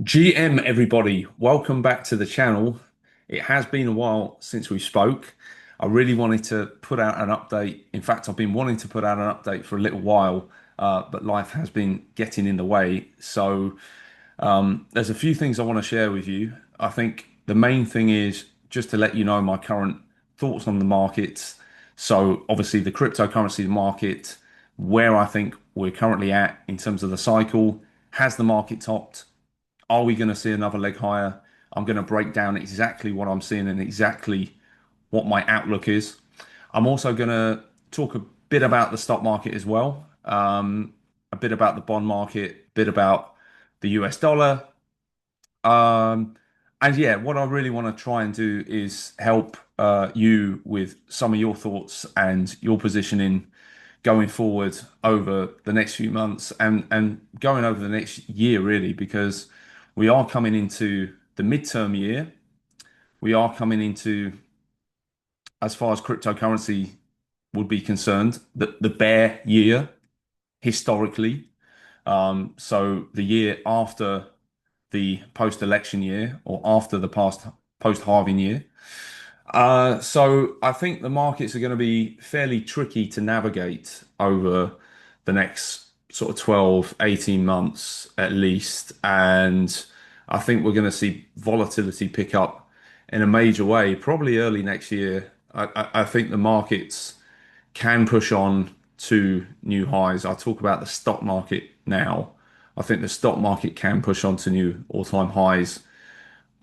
GM, everybody, welcome back to the channel. It has been a while since we spoke. I really wanted to put out an update. In fact, I've been wanting to put out an update for a little while, but life has been getting in the way. There's a few things I want to share with you. I think the main thing is just to let you know my current thoughts on the markets. So, obviously, the cryptocurrency market, where I think we're currently at in terms of the cycle. Has the market topped? Are we going to see another leg higher? I'm going to break down exactly what I'm seeing and exactly what my outlook is. I'm also going to talk a bit about the stock market as well, a bit about the bond market, a bit about the US dollar. Um, and yeah, what I really want to try and do is help you with some of your thoughts and your positioning going forward over the next few months and going over the next year, really, because we are coming into the midterm year. We are coming into, as far as cryptocurrency would be concerned, the bear year historically. So the year after the post-election year or after the past post-halving year. So I think the markets are going to be fairly tricky to navigate over the next sort of 12, 18 months at least. And I think we're going to see volatility pick up in a major way, probably early next year. I think the markets can push on to new highs. I'll talk about the stock market now. I think the stock market can push on to new all-time highs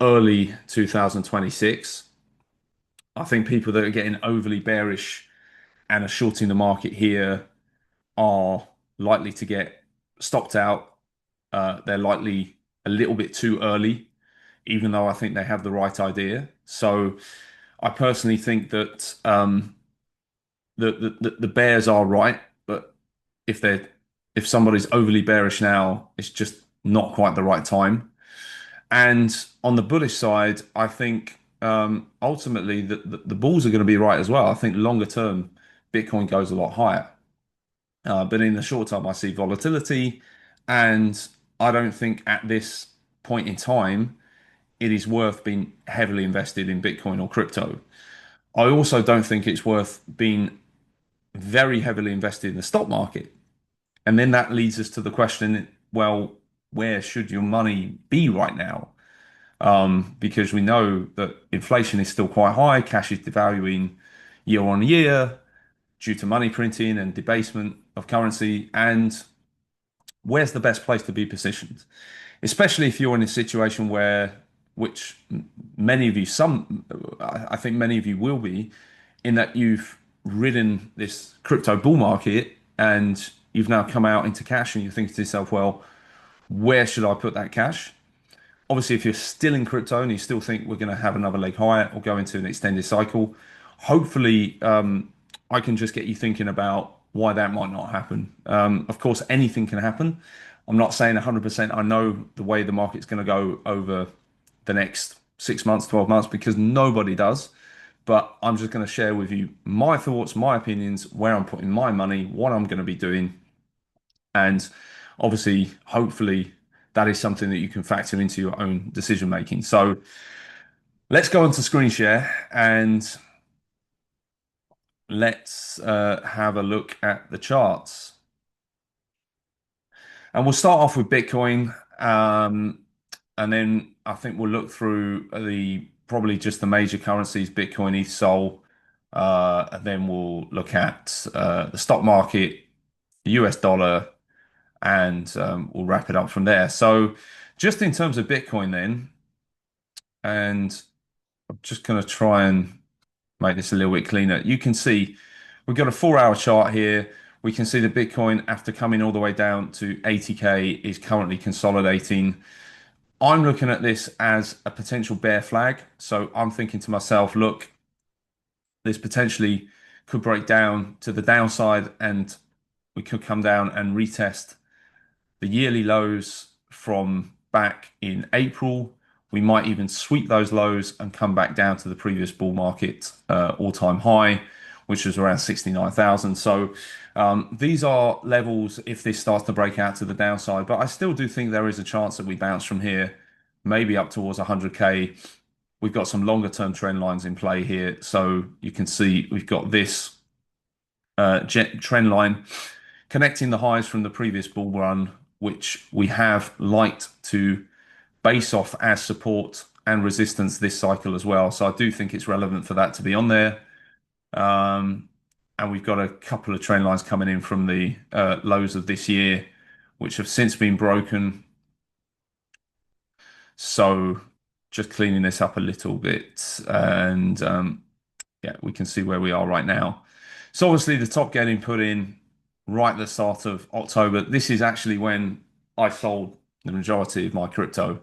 early 2026. I think people that are getting overly bearish and are shorting the market here are likely to get stopped out. They're likely a little bit too early, even though I think they have the right idea. So I personally think that the bears are right, but if they're if somebody's overly bearish now, it's just not quite the right time. And on the bullish side, I think ultimately the bulls are going to be right as well. I think longer term, Bitcoin goes a lot higher. But in the short term, I see volatility, and I don't think at this point in time it is worth being heavily invested in Bitcoin or crypto. I also don't think it's worth being very heavily invested in the stock market. And then that leads us to the question, well, where should your money be right now? Because we know that inflation is still quite high, cash is devaluing year on year due to money printing and debasement of currency. And where's the best place to be positioned? Especially if you're in a situation where, which many of you, I think many of you will be, in that you've ridden this crypto bull market and you've now come out into cash and you're thinking to yourself, well, where should I put that cash? Obviously, if you're still in crypto and you still think we're going to have another leg higher or go into an extended cycle, hopefully I can just get you thinking about why that might not happen. Of course, anything can happen. I'm not saying 100% I know the way the market's going to go over the next 6 months, 12 months, because nobody does. But I'm just going to share with you my thoughts, my opinions, where I'm putting my money, what I'm going to be doing, and obviously, hopefully, that is something that you can factor into your own decision making. So let's go on to screen share and let's have a look at the charts. And we'll start off with Bitcoin. And then I think we'll look through the probably just the major currencies, Bitcoin, ETH, Sol. And then we'll look at the stock market, the US dollar, and we'll wrap it up from there. So, just in terms of Bitcoin, then, and I'm just going to try and make this a little bit cleaner. You can see we've got a 4 hour chart here. We can see that Bitcoin, after coming all the way down to 80K, is currently consolidating. I'm looking at this as a potential bear flag. So I'm thinking to myself, look, this potentially could break down to the downside and we could come down and retest the yearly lows from back in April. We might even sweep those lows and come back down to the previous bull market all-time high, which was around 69,000. So these are levels if this starts to break out to the downside. But I still do think there is a chance that we bounce from here maybe up towards 100K. We've got some longer term trend lines in play here. So you can see we've got this jet trend line connecting the highs from the previous bull run, which we have liked to base off as support and resistance this cycle as well. So I do think it's relevant for that to be on there. Um, and we've got a couple of trend lines coming in from the lows of this year, which have since been broken. So just cleaning this up a little bit, and yeah, we can see where we are right now. So obviously the top getting put in right at the start of October. This is actually when I sold the majority of my crypto.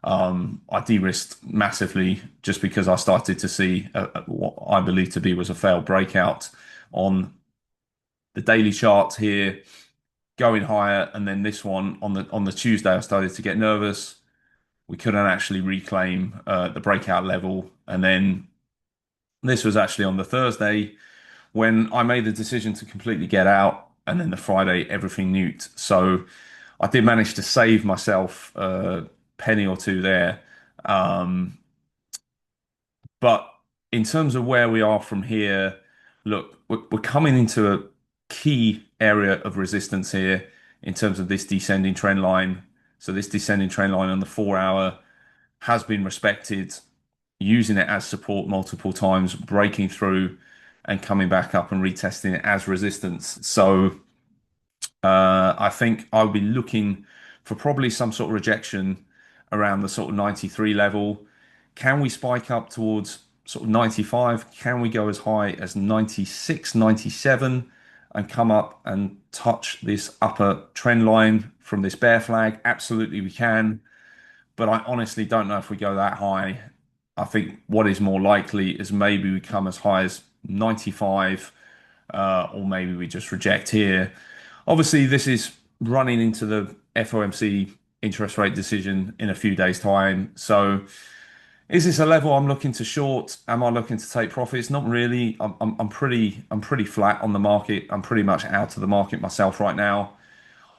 I de-risked massively just because I started to see what I believe to be was a failed breakout on the daily chart here, going higher, and then this one on the Tuesday, I started to get nervous. We couldn't actually reclaim the breakout level, and then this was actually on the Thursday when I made the decision to completely get out, and then the Friday everything nuked. So I did manage to save myself a penny or two there. Um, but in terms of where we are from here, look, we're coming into a key area of resistance here in terms of this descending trend line. So this descending trend line on the 4 hour has been respected, using it as support multiple times, breaking through and coming back up and retesting it as resistance. So I think I'll be looking for probably some sort of rejection around the sort of 93 level. Can we spike up towards sort of 95? Can we go as high as 96, 97 and come up and touch this upper trend line from this bear flag? Absolutely, we can. But I honestly don't know if we go that high. I think what is more likely is maybe we come as high as 95, or maybe we just reject here. Obviously, this is running into the FOMC interest rate decision in a few days' time. So, is this a level I'm looking to short? Am I looking to take profits? Not really. I'm pretty flat on the market. I'm pretty much out of the market myself right now.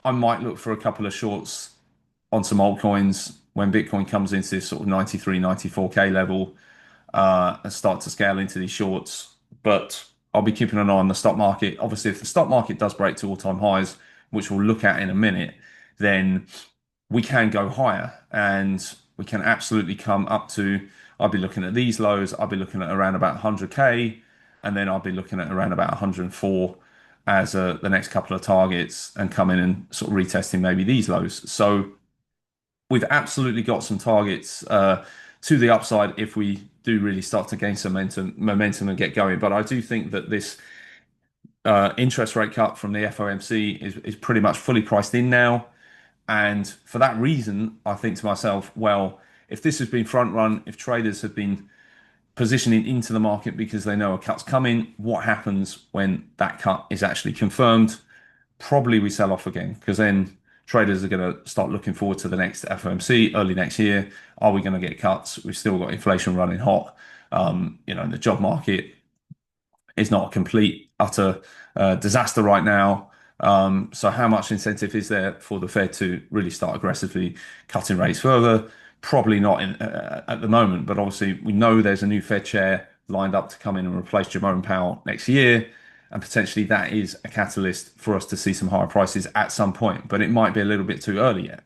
I might look for a couple of shorts on some altcoins when Bitcoin comes into this sort of 93, 94K level, and start to scale into these shorts. But I'll be keeping an eye on the stock market. Obviously, if the stock market does break to all-time highs, which we'll look at in a minute, then we can go higher and we can absolutely come up to, I'll be looking at these lows, I'll be looking at around about 100K, and then I'll be looking at around about 104 as the next couple of targets and come in and sort of retesting maybe these lows. So we've absolutely got some targets to the upside if we do really start to gain some momentum and get going. But I do think that this interest rate cut from the FOMC is pretty much fully priced in now. And for that reason, I think to myself, well, if this has been front run, if traders have been positioning into the market because they know a cut's coming, what happens when that cut is actually confirmed? Probably we sell off again because then traders are going to start looking forward to the next FOMC early next year. Are we going to get cuts? We've still got inflation running hot. The job market is not a complete, utter disaster right now. So how much incentive is there for the Fed to really start aggressively cutting rates further? Probably not at the moment, but obviously we know there's a new Fed chair lined up to come in and replace Jerome Powell next year, and potentially that is a catalyst for us to see some higher prices at some point, but it might be a little bit too early yet.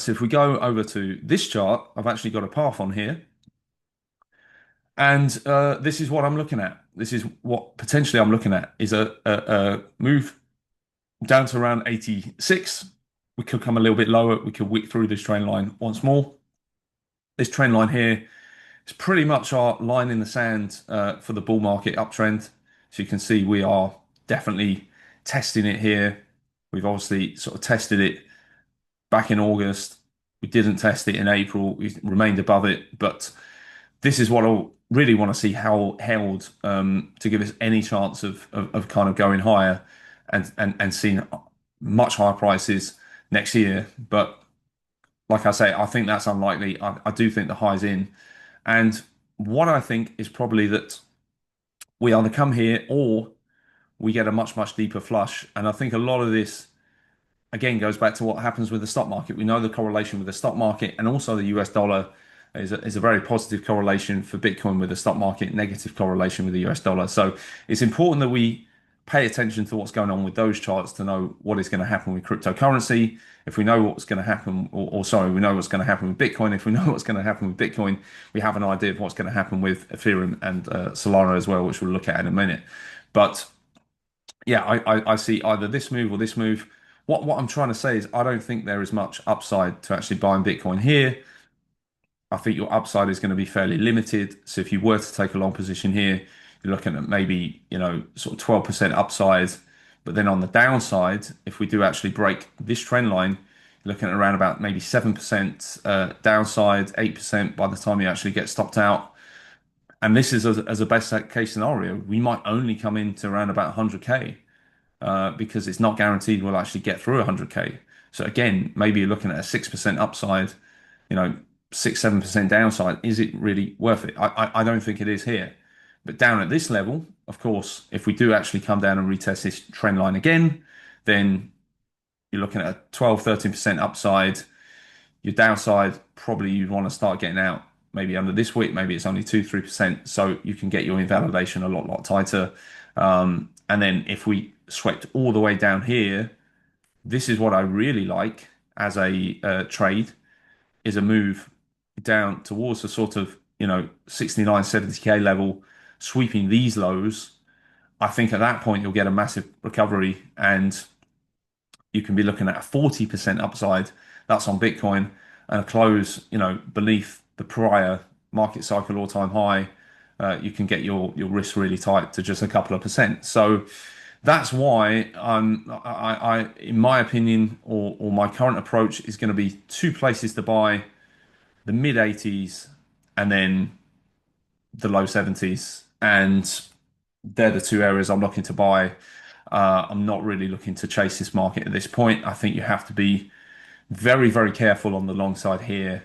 So if we go over to this chart, I've actually got a path on here. And this is what I'm looking at. This is what potentially I'm looking at is a move down to around 86. We could come a little bit lower. We could wick through this trend line once more. This trend line here is pretty much our line in the sand for the bull market uptrend. So you can see we are definitely testing it here. We've obviously sort of tested it back in August. We didn't test it in April. We remained above it, but this is what I really want to see how held to give us any chance of kind of going higher and seeing much higher prices next year. But like I say, I think that's unlikely. I do think the high's in. And what I think is probably that we either come here or we get a much, much deeper flush. And I think a lot of this again goes back to what happens with the stock market. We know the correlation with the stock market and also the US dollar is a very positive correlation for Bitcoin with the stock market, negative correlation with the US dollar. So it's important that we pay attention to what's going on with those charts to know what is going to happen with cryptocurrency. If we know what's going to happen, or sorry, we know what's going to happen with Bitcoin. If we know what's going to happen with Bitcoin, we have an idea of what's going to happen with Ethereum and Solana as well, which we'll look at in a minute. But yeah, I see either this move or this move. What I'm trying to say is I don't think there is much upside to actually buying Bitcoin here. I think your upside is going to be fairly limited. So if you were to take a long position here, you're looking at maybe, sort of 12% upside. But then on the downside, if we do actually break this trend line, you're looking at around about maybe 7% downside, 8% by the time you actually get stopped out. And this is as a best case scenario, we might only come into around about 100K because it's not guaranteed we'll actually get through 100K. So again, maybe you're looking at a 6% upside, you know, 6, 7% downside. Is it really worth it? I don't think it is here. But down at this level, of course, if we do actually come down and retest this trend line again, then you're looking at a 12, 13% upside. Your downside, probably you'd want to start getting out maybe under this week, maybe it's only 2, 3%. So you can get your invalidation a lot tighter. And then if we swept all the way down here, this is what I really like as a trade is a move down towards the sort of, 69, 70K level, sweeping these lows. I think at that point you'll get a massive recovery and you can be looking at a 40% upside. That's on Bitcoin and a close, beneath the prior market cycle all-time high. You can get your risk really tight to just a couple of percent. So that's why in my opinion, or my current approach is going to be two places to buy: the mid 80s and then the low 70s, and they're the two areas I'm looking to buy. I'm not really looking to chase this market at this point. I think you have to be very, very careful on the long side here,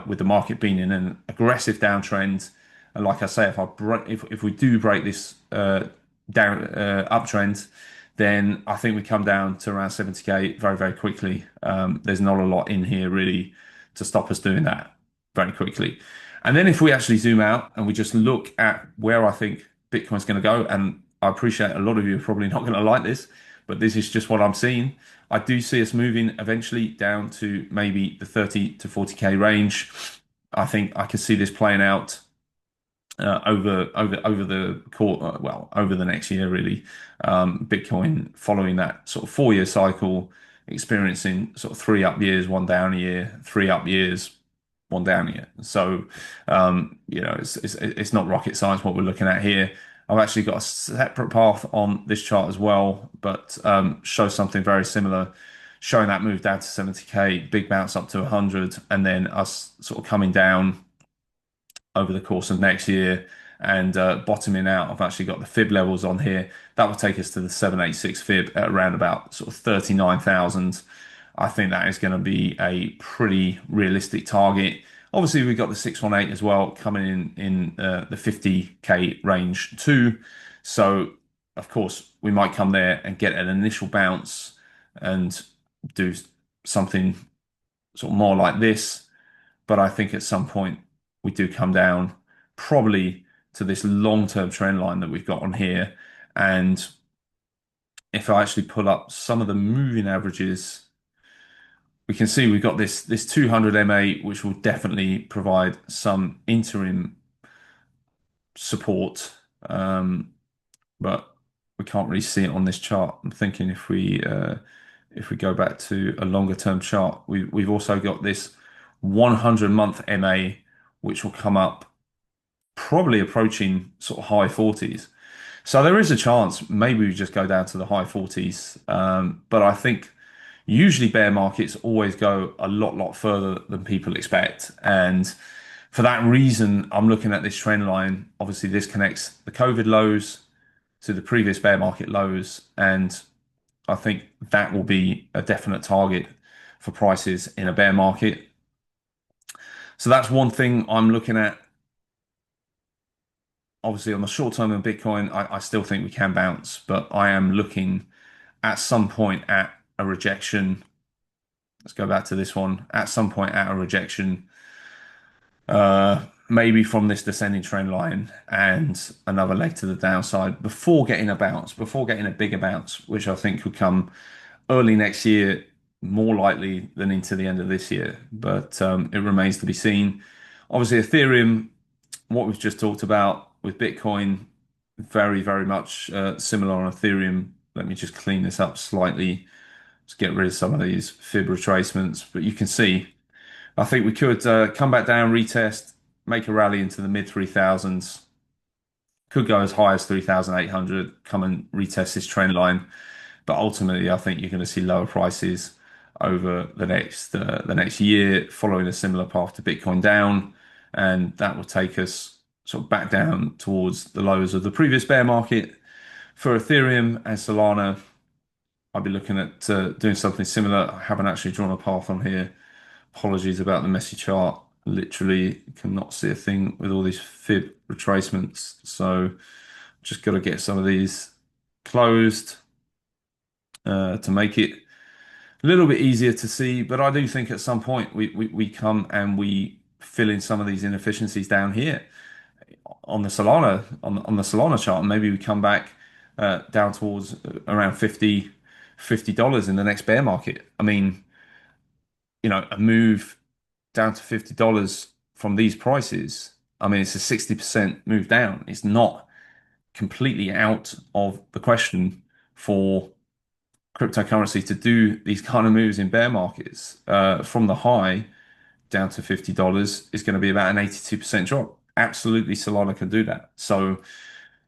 with the market being in an aggressive downtrend. And like I say, if we do break this uptrend, then I think we come down to around 70K very, very quickly. There's not a lot in here really to stop us doing that very quickly. And then if we actually zoom out and we just look at where I think Bitcoin's going to go, and I appreciate a lot of you are probably not going to like this, but this is just what I'm seeing. I do see us moving eventually down to maybe the 30 to 40K range. I think I could see this playing out over the course, well, over the next year really. Bitcoin following that sort of 4 year cycle, experiencing sort of 3 up years, 1 down year, 3 up years, 1 down year. So it's not rocket science what we're looking at here. I've actually got a separate path on this chart as well, but shows something very similar, showing that move down to 70K, big bounce up to 100, and then us sort of coming down over the course of next year and bottoming out. I've actually got the fib levels on here. That will take us to the 786 fib at around about sort of 39,000. I think that is going to be a pretty realistic target. Obviously, we've got the 618 as well coming in the 50K range too. So, of course, we might come there and get an initial bounce and do something sort of more like this. But I think at some point we do come down probably to this long-term trend line that we've got on here. And if I actually pull up some of the moving averages, we can see we've got this 200 MA, which will definitely provide some interim support, but we can't really see it on this chart. I'm thinking if we go back to a longer term chart, we've also got this 100-month MA, which will come up probably approaching sort of high 40s. So there is a chance maybe we just go down to the high 40s, but I think usually bear markets always go a lot further than people expect. And for that reason, I'm looking at this trend line. Obviously, this connects the COVID lows to the previous bear market lows. And I think that will be a definite target for prices in a bear market. So that's one thing I'm looking at. Obviously, on the short term in Bitcoin, I still think we can bounce, but I am looking at some point at a rejection. Let's go back to this one. At some point, at a rejection, maybe from this descending trend line and another leg to the downside before getting a bounce, before getting a bigger bounce, which I think could come early next year, more likely than into the end of this year. But it remains to be seen. Obviously, Ethereum, what we've just talked about with Bitcoin, very, very much similar on Ethereum. Let me just clean this up slightly to get rid of some of these fib retracements. But you can see, I think we could come back down, retest, make a rally into the mid 3000s. Could go as high as 3,800, come and retest this trend line. But ultimately, I think you're going to see lower prices over the next year, following a similar path to Bitcoin down, and that will take us sort of back down towards the lows of the previous bear market. For Ethereum and Solana, I'll be looking at doing something similar. I haven't actually drawn a path on here. Apologies about the messy chart. Literally cannot see a thing with all these fib retracements. So just got to get some of these closed to make it a little bit easier to see. But I do think at some point we come and we fill in some of these inefficiencies down here on the Solana on the Solana chart, and maybe we come back down towards around $50 in the next bear market. I mean, a move down to $50 from these prices. I mean, it's a 60% move down. It's not completely out of the question for cryptocurrency to do these kind of moves in bear markets. From the high down to $50 is going to be about an 82% drop. Absolutely, Solana can do that. So,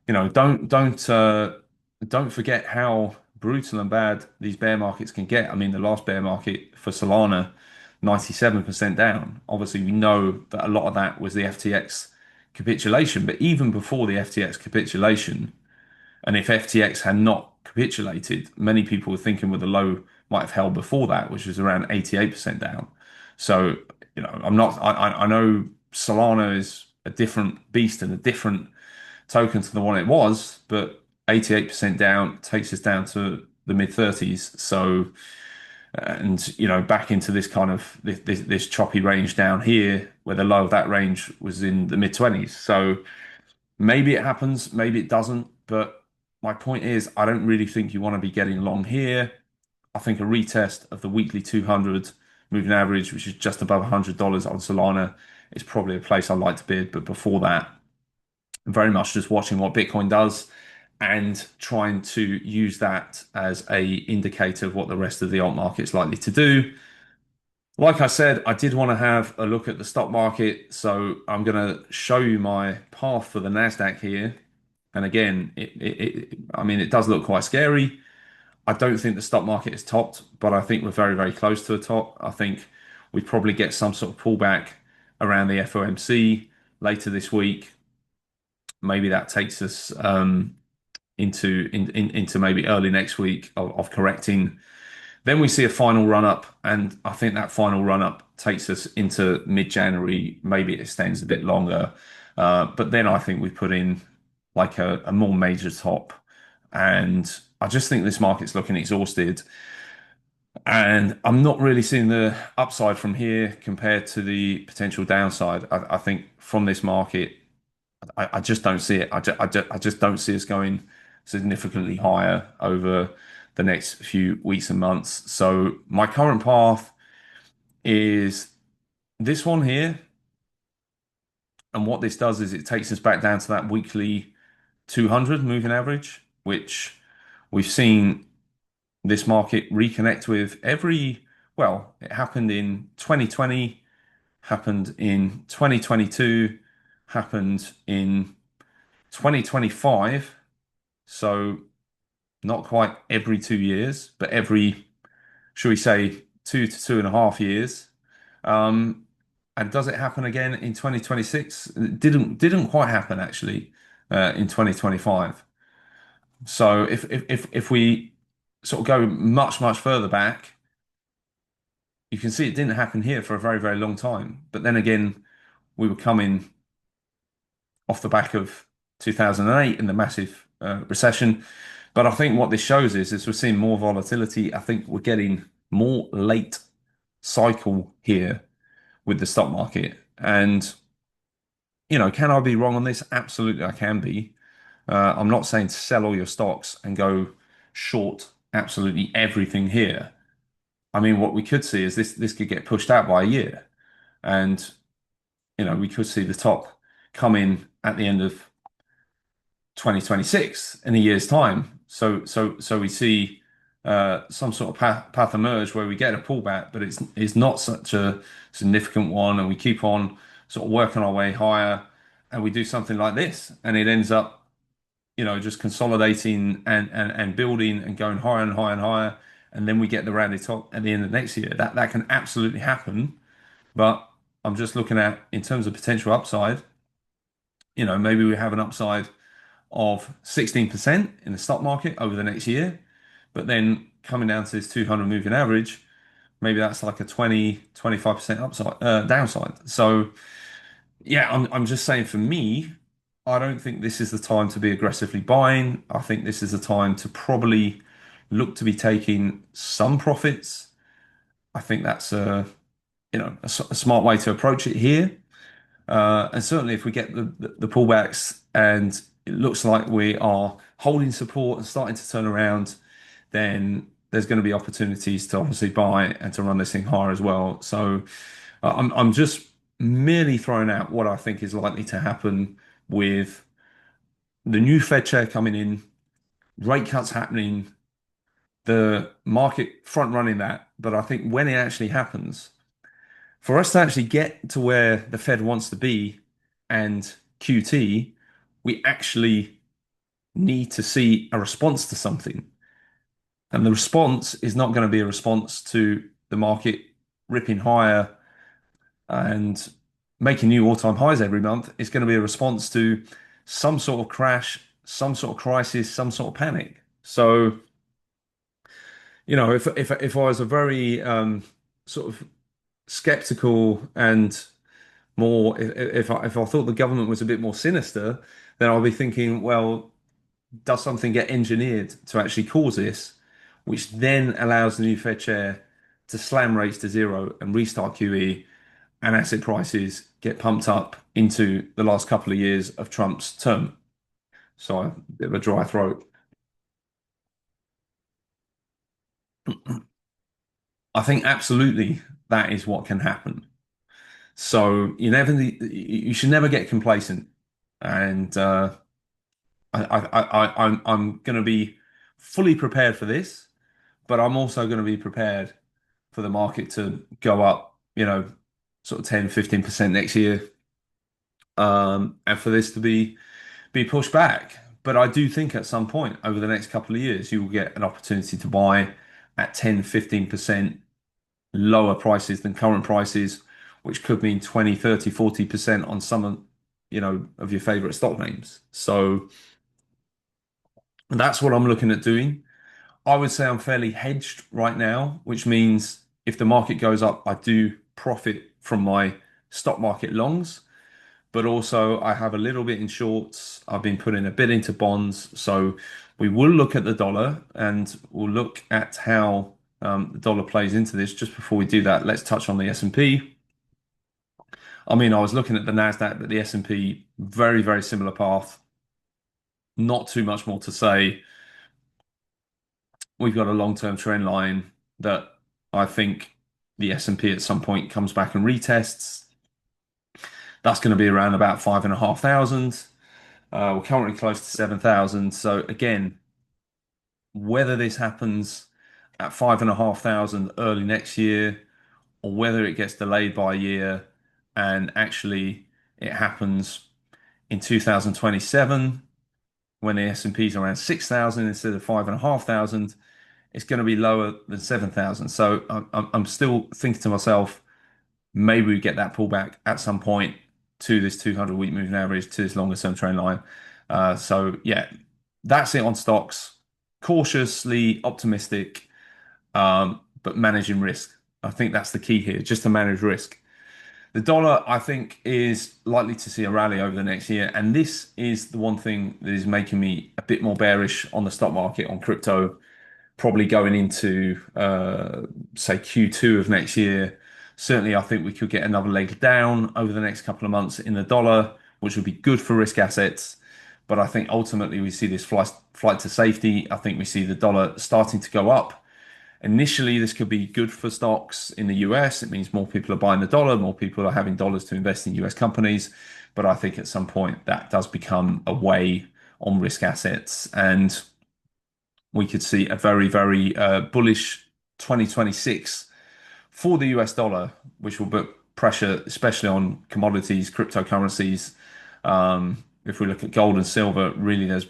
don't forget how brutal and bad these bear markets can get. I mean, the last bear market for Solana, 97% down. Obviously, we know that a lot of that was the FTX capitulation, but even before the FTX capitulation, and if FTX had not capitulated, many people were thinking well, the low might have held before that, which was around 88% down. So, I know Solana is a different beast and a different token to the one it was, but 88% down takes us down to the mid 30s. So, and back into this kind of this choppy range down here, where the low of that range was in the mid 20s. So maybe it happens, maybe it doesn't. But my point is, I don't really think you want to be getting long here. I think a retest of the weekly 200 moving average, which is just above $100 on Solana, is probably a place I'd like to bid. But before that, I'm very much just watching what Bitcoin does and trying to use that as a indicator of what the rest of the alt market's likely to do. Like I said, I did want to have a look at the stock market, so I'm going to show you my path for the Nasdaq here. And again, I mean, it does look quite scary. I don't think the stock market is topped, but I think we're very, very close to a top. I think we probably get some sort of pullback around the FOMC later this week. Maybe that takes us into maybe early next week of correcting. Then we see a final run up, and I think that final run up takes us into mid-January. Maybe it extends a bit longer, but then I think we put in like a more major top, and I just think this market's looking exhausted, and I'm not really seeing the upside from here compared to the potential downside. I think from this market, I just don't see it. I just don't see us going significantly higher over the next few weeks and months. So my current path is this one here. And what this does is it takes us back down to that weekly 200 moving average, which we've seen this market reconnect with well, it happened in 2020, happened in 2022, happened in 2025. So not quite every 2 years, but every, should we say, 2 to 2.5 years. And does it happen again in 2026? It didn't quite happen actually in 2025. So if we sort of go much further back, you can see it didn't happen here for a very, very long time. But then again, we were coming off the back of 2008 and the massive recession. But I think what this shows is we're seeing more volatility. I think we're getting more late cycle here with the stock market. And, can I be wrong on this? Absolutely, I can be. I'm not saying to sell all your stocks and go short absolutely everything here. I mean, what we could see is this could get pushed out by a year, and we could see the top come in at the end of 2026 in a year's time. So we see some sort of path emerge where we get a pullback, but it's not such a significant one, and we keep on sort of working our way higher, and we do something like this, and it ends up just consolidating and building and going higher and higher and higher. And then we get the rally top at the end of next year. That can absolutely happen. But I'm just looking at in terms of potential upside, maybe we have an upside of 16% in the stock market over the next year. But then coming down to this 200 moving average, maybe that's like a 20-25% upside downside. So yeah, I'm just saying for me, I don't think this is the time to be aggressively buying. I think this is the time to probably look to be taking some profits. I think that's a smart way to approach it here. And certainly if we get the pullbacks and it looks like we are holding support and starting to turn around, then there's going to be opportunities to obviously buy and to run this thing higher as well. So I'm just merely throwing out what I think is likely to happen with the new Fed chair coming in, rate cuts happening, the market front running that. But I think when it actually happens, for us to actually get to where the Fed wants to be and QT, we actually need to see a response to something. And the response is not going to be a response to the market ripping higher and making new all-time highs every month. It's going to be a response to some sort of crash, some sort of crisis, some sort of panic. So, if I was a very sort of skeptical and more, if I thought the government was a bit more sinister, then I'll be thinking, well, does something get engineered to actually cause this, which then allows the new Fed chair to slam rates to zero and restart QE, and asset prices get pumped up into the last couple of years of Trump's term. So a bit of a dry throat. I think absolutely that is what can happen. So you should never get complacent. And I'm going to be fully prepared for this, but I'm also going to be prepared for the market to go up, sort of 10-15% next year, and for this to be pushed back. But I do think at some point over the next couple of years, you will get an opportunity to buy at 10-15% lower prices than current prices, which could mean 20-30-40% on some of your favorite stock names. So that's what I'm looking at doing. I would say I'm fairly hedged right now, which means if the market goes up, I do profit from my stock market longs, but also I have a little bit in shorts. I've been putting a bit into bonds. So we will look at the dollar and we'll look at how the dollar plays into this. Just before we do that, let's touch on the S&P. I mean, I was looking at the Nasdaq, but the S&P, very, very similar path. Not too much more to say. We've got a long-term trend line that I think the S&P at some point comes back and retests. That's going to be around about 5,500. We're currently close to 7,000. So again, whether this happens at 5,500 early next year or whether it gets delayed by a year and actually it happens in 2027 when the S&P is around 6,000 instead of 5,500, it's going to be lower than 7,000. So I'm still thinking to myself, maybe we get that pullback at some point to this 200-week moving average, to this longer term trend line. So yeah, that's it on stocks. Cautiously optimistic, but managing risk. I think that's the key here, just to manage risk. The dollar, I think, is likely to see a rally over the next year, and this is the one thing that is making me a bit more bearish on the stock market, on crypto, probably going into say Q2 of next year. Certainly, I think we could get another leg down over the next couple of months in the dollar, which would be good for risk assets. But I think ultimately we see this flight to safety. I think we see the dollar starting to go up. Initially, this could be good for stocks in the US. It means more people are buying the dollar, more people are having dollars to invest in US companies. But I think at some point that does become a way on risk assets. And we could see a very, very bullish 2026 for the US dollar, which will put pressure, especially on commodities, cryptocurrencies. If we look at gold and silver, really there's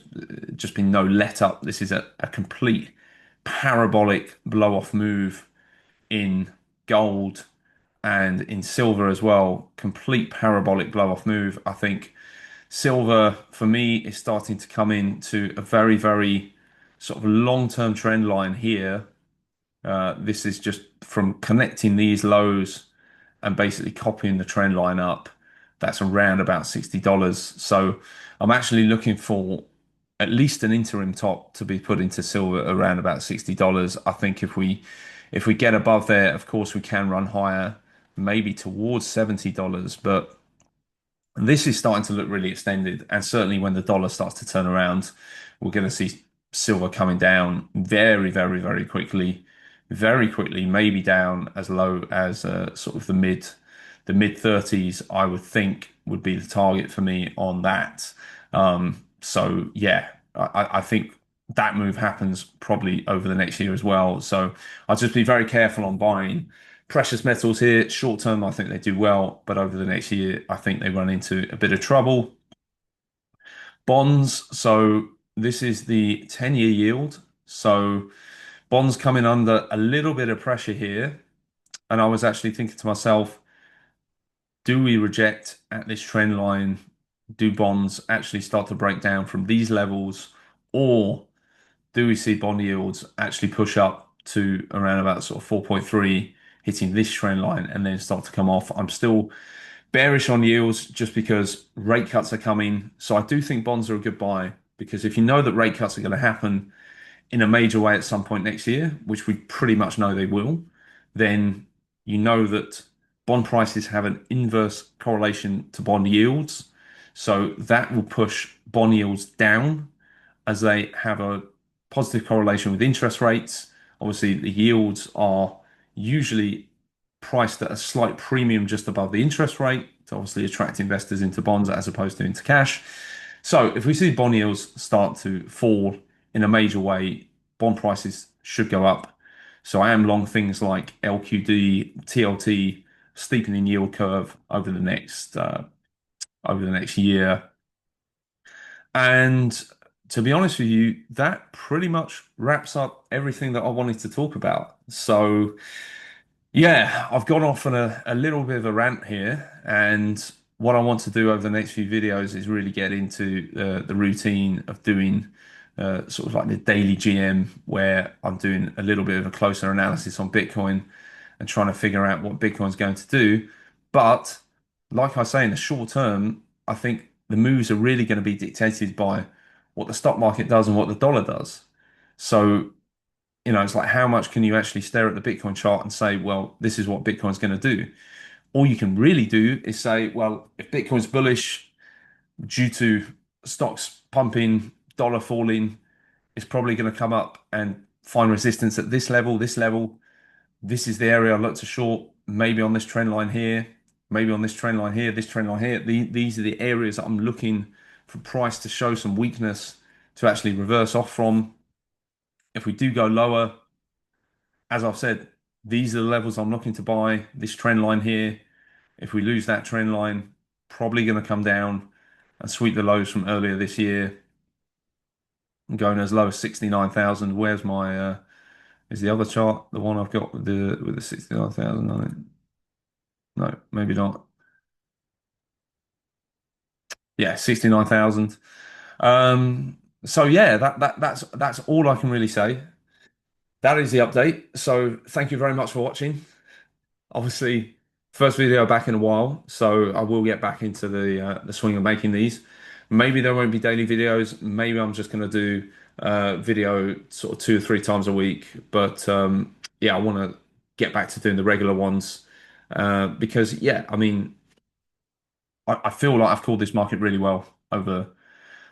just been no let up. This is a complete parabolic blow off move in gold and in silver as well. Complete parabolic blow off move. I think silver for me is starting to come into a very, very sort of long-term trend line here. This is just from connecting these lows and basically copying the trend line up. That's around about $60. So I'm actually looking for at least an interim top to be put into silver around about $60. I think if we get above there, of course we can run higher, maybe towards $70, but this is starting to look really extended, and certainly when the dollar starts to turn around, we're going to see silver coming down very, very, very quickly, maybe down as low as sort of the mid 30s. I would think would be the target for me on that. So yeah, I think that move happens probably over the next year as well. So I'll just be very careful on buying precious metals here. Short term, I think they do well, but over the next year, I think they run into a bit of trouble. Bonds, so this is the 10-year yield. So bonds coming under a little bit of pressure here. And I was actually thinking to myself, do we reject at this trend line? Do bonds actually start to break down from these levels? Or do we see bond yields actually push up to around about sort of 4.3, hitting this trend line and then start to come off? I'm still bearish on yields just because rate cuts are coming. So I do think bonds are a good buy because if you know that rate cuts are going to happen in a major way at some point next year, which we pretty much know they will, then you know that bond prices have an inverse correlation to bond yields. So that will push bond yields down as they have a positive correlation with interest rates. Obviously, the yields are usually priced at a slight premium just above the interest rate to obviously attract investors into bonds as opposed to into cash. So if we see bond yields start to fall in a major way, bond prices should go up. So I am long things like LQD, TLT, steepening yield curve over the next year. And to be honest with you, that pretty much wraps up everything that I wanted to talk about. So yeah, I've gone off on a little bit of a rant here, and what I want to do over the next few videos is really get into the routine of doing sort of like the daily GM, where I'm doing a little bit of a closer analysis on Bitcoin and trying to figure out what Bitcoin's going to do. But like I say, in the short term, I think the moves are really going to be dictated by what the stock market does and what the dollar does. So it's like how much can you actually stare at the Bitcoin chart and say, well, this is what Bitcoin's going to do? All you can really do is say, well, if Bitcoin's bullish due to stocks pumping, dollar falling, it's probably going to come up and find resistance at this level, this level. This is the area I'd look to short, maybe on this trend line here, maybe on this trend line here, this trend line here. These are the areas that I'm looking for price to show some weakness to actually reverse off from. If we do go lower, as I've said, these are the levels I'm looking to buy. This trend line here, if we lose that trend line, probably going to come down and sweep the lows from earlier this year, going as low as 69,000. Where's my is the other chart the one I've got with the 69,000 on it? No, maybe not. Yeah, 69,000. So yeah, that's all I can really say. That is the update. So thank you very much for watching. Obviously, First video back in a while, so I will get back into the swing of making these. Maybe there won't be daily videos. Maybe I'm just going to do video sort of 2 or 3 times a week. But yeah, I want to get back to doing the regular ones because yeah, I mean, I feel like I've called this market really well over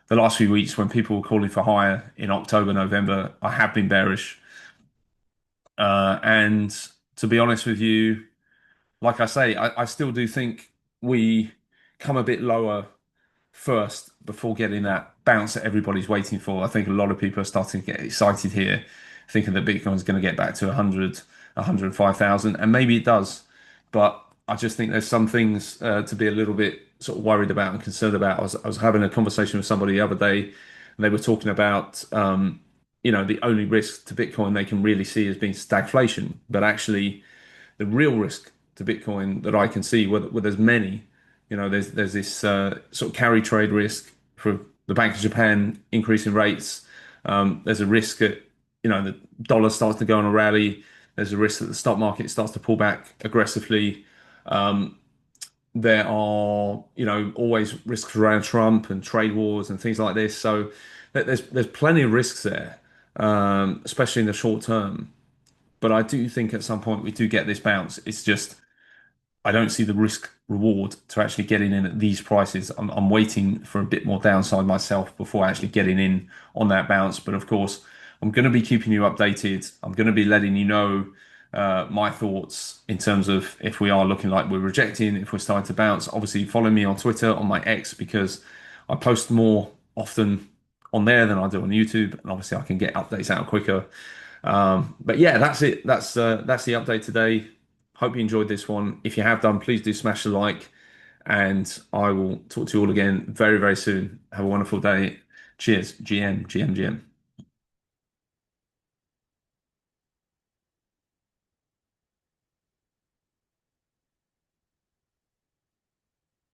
the last few weeks when people were calling for higher in October, November. I have been bearish, and to be honest with you. Like I say, I still do think we come a bit lower first before getting that bounce that everybody's waiting for. I think a lot of people are starting to get excited here, thinking that Bitcoin's going to get back to 100, 105,000, and maybe it does. But I just think there's some things to be a little bit sort of worried about and concerned about. I was having a conversation with somebody the other day, and they were talking about, the only risk to Bitcoin they can really see as being stagflation, but actually the real risk to Bitcoin that I can see, where there's many, there's this sort of carry trade risk for the Bank of Japan increasing rates. There's a risk that the dollar starts to go on a rally. There's a risk that the stock market starts to pull back aggressively. There are always risks around Trump and trade wars and things like this. So there's plenty of risks there, especially in the short term. But I do think at some point we do get this bounce. It's just I don't see the risk reward to actually getting in at these prices. I'm waiting for a bit more downside myself before actually getting in on that bounce. But of course, I'm going to be keeping you updated. I'm going to be letting you know my thoughts in terms of if we are looking like we're rejecting, if we're starting to bounce. Obviously, follow me on Twitter, on my X, because I post more often on there than I do on YouTube, and obviously I can get updates out quicker. But yeah, that's it. That's the update today. Hope you enjoyed this one. If you have done, please do smash the like, and I will talk to you all again very, very soon. Have a wonderful day. Cheers. GM, GM, GM.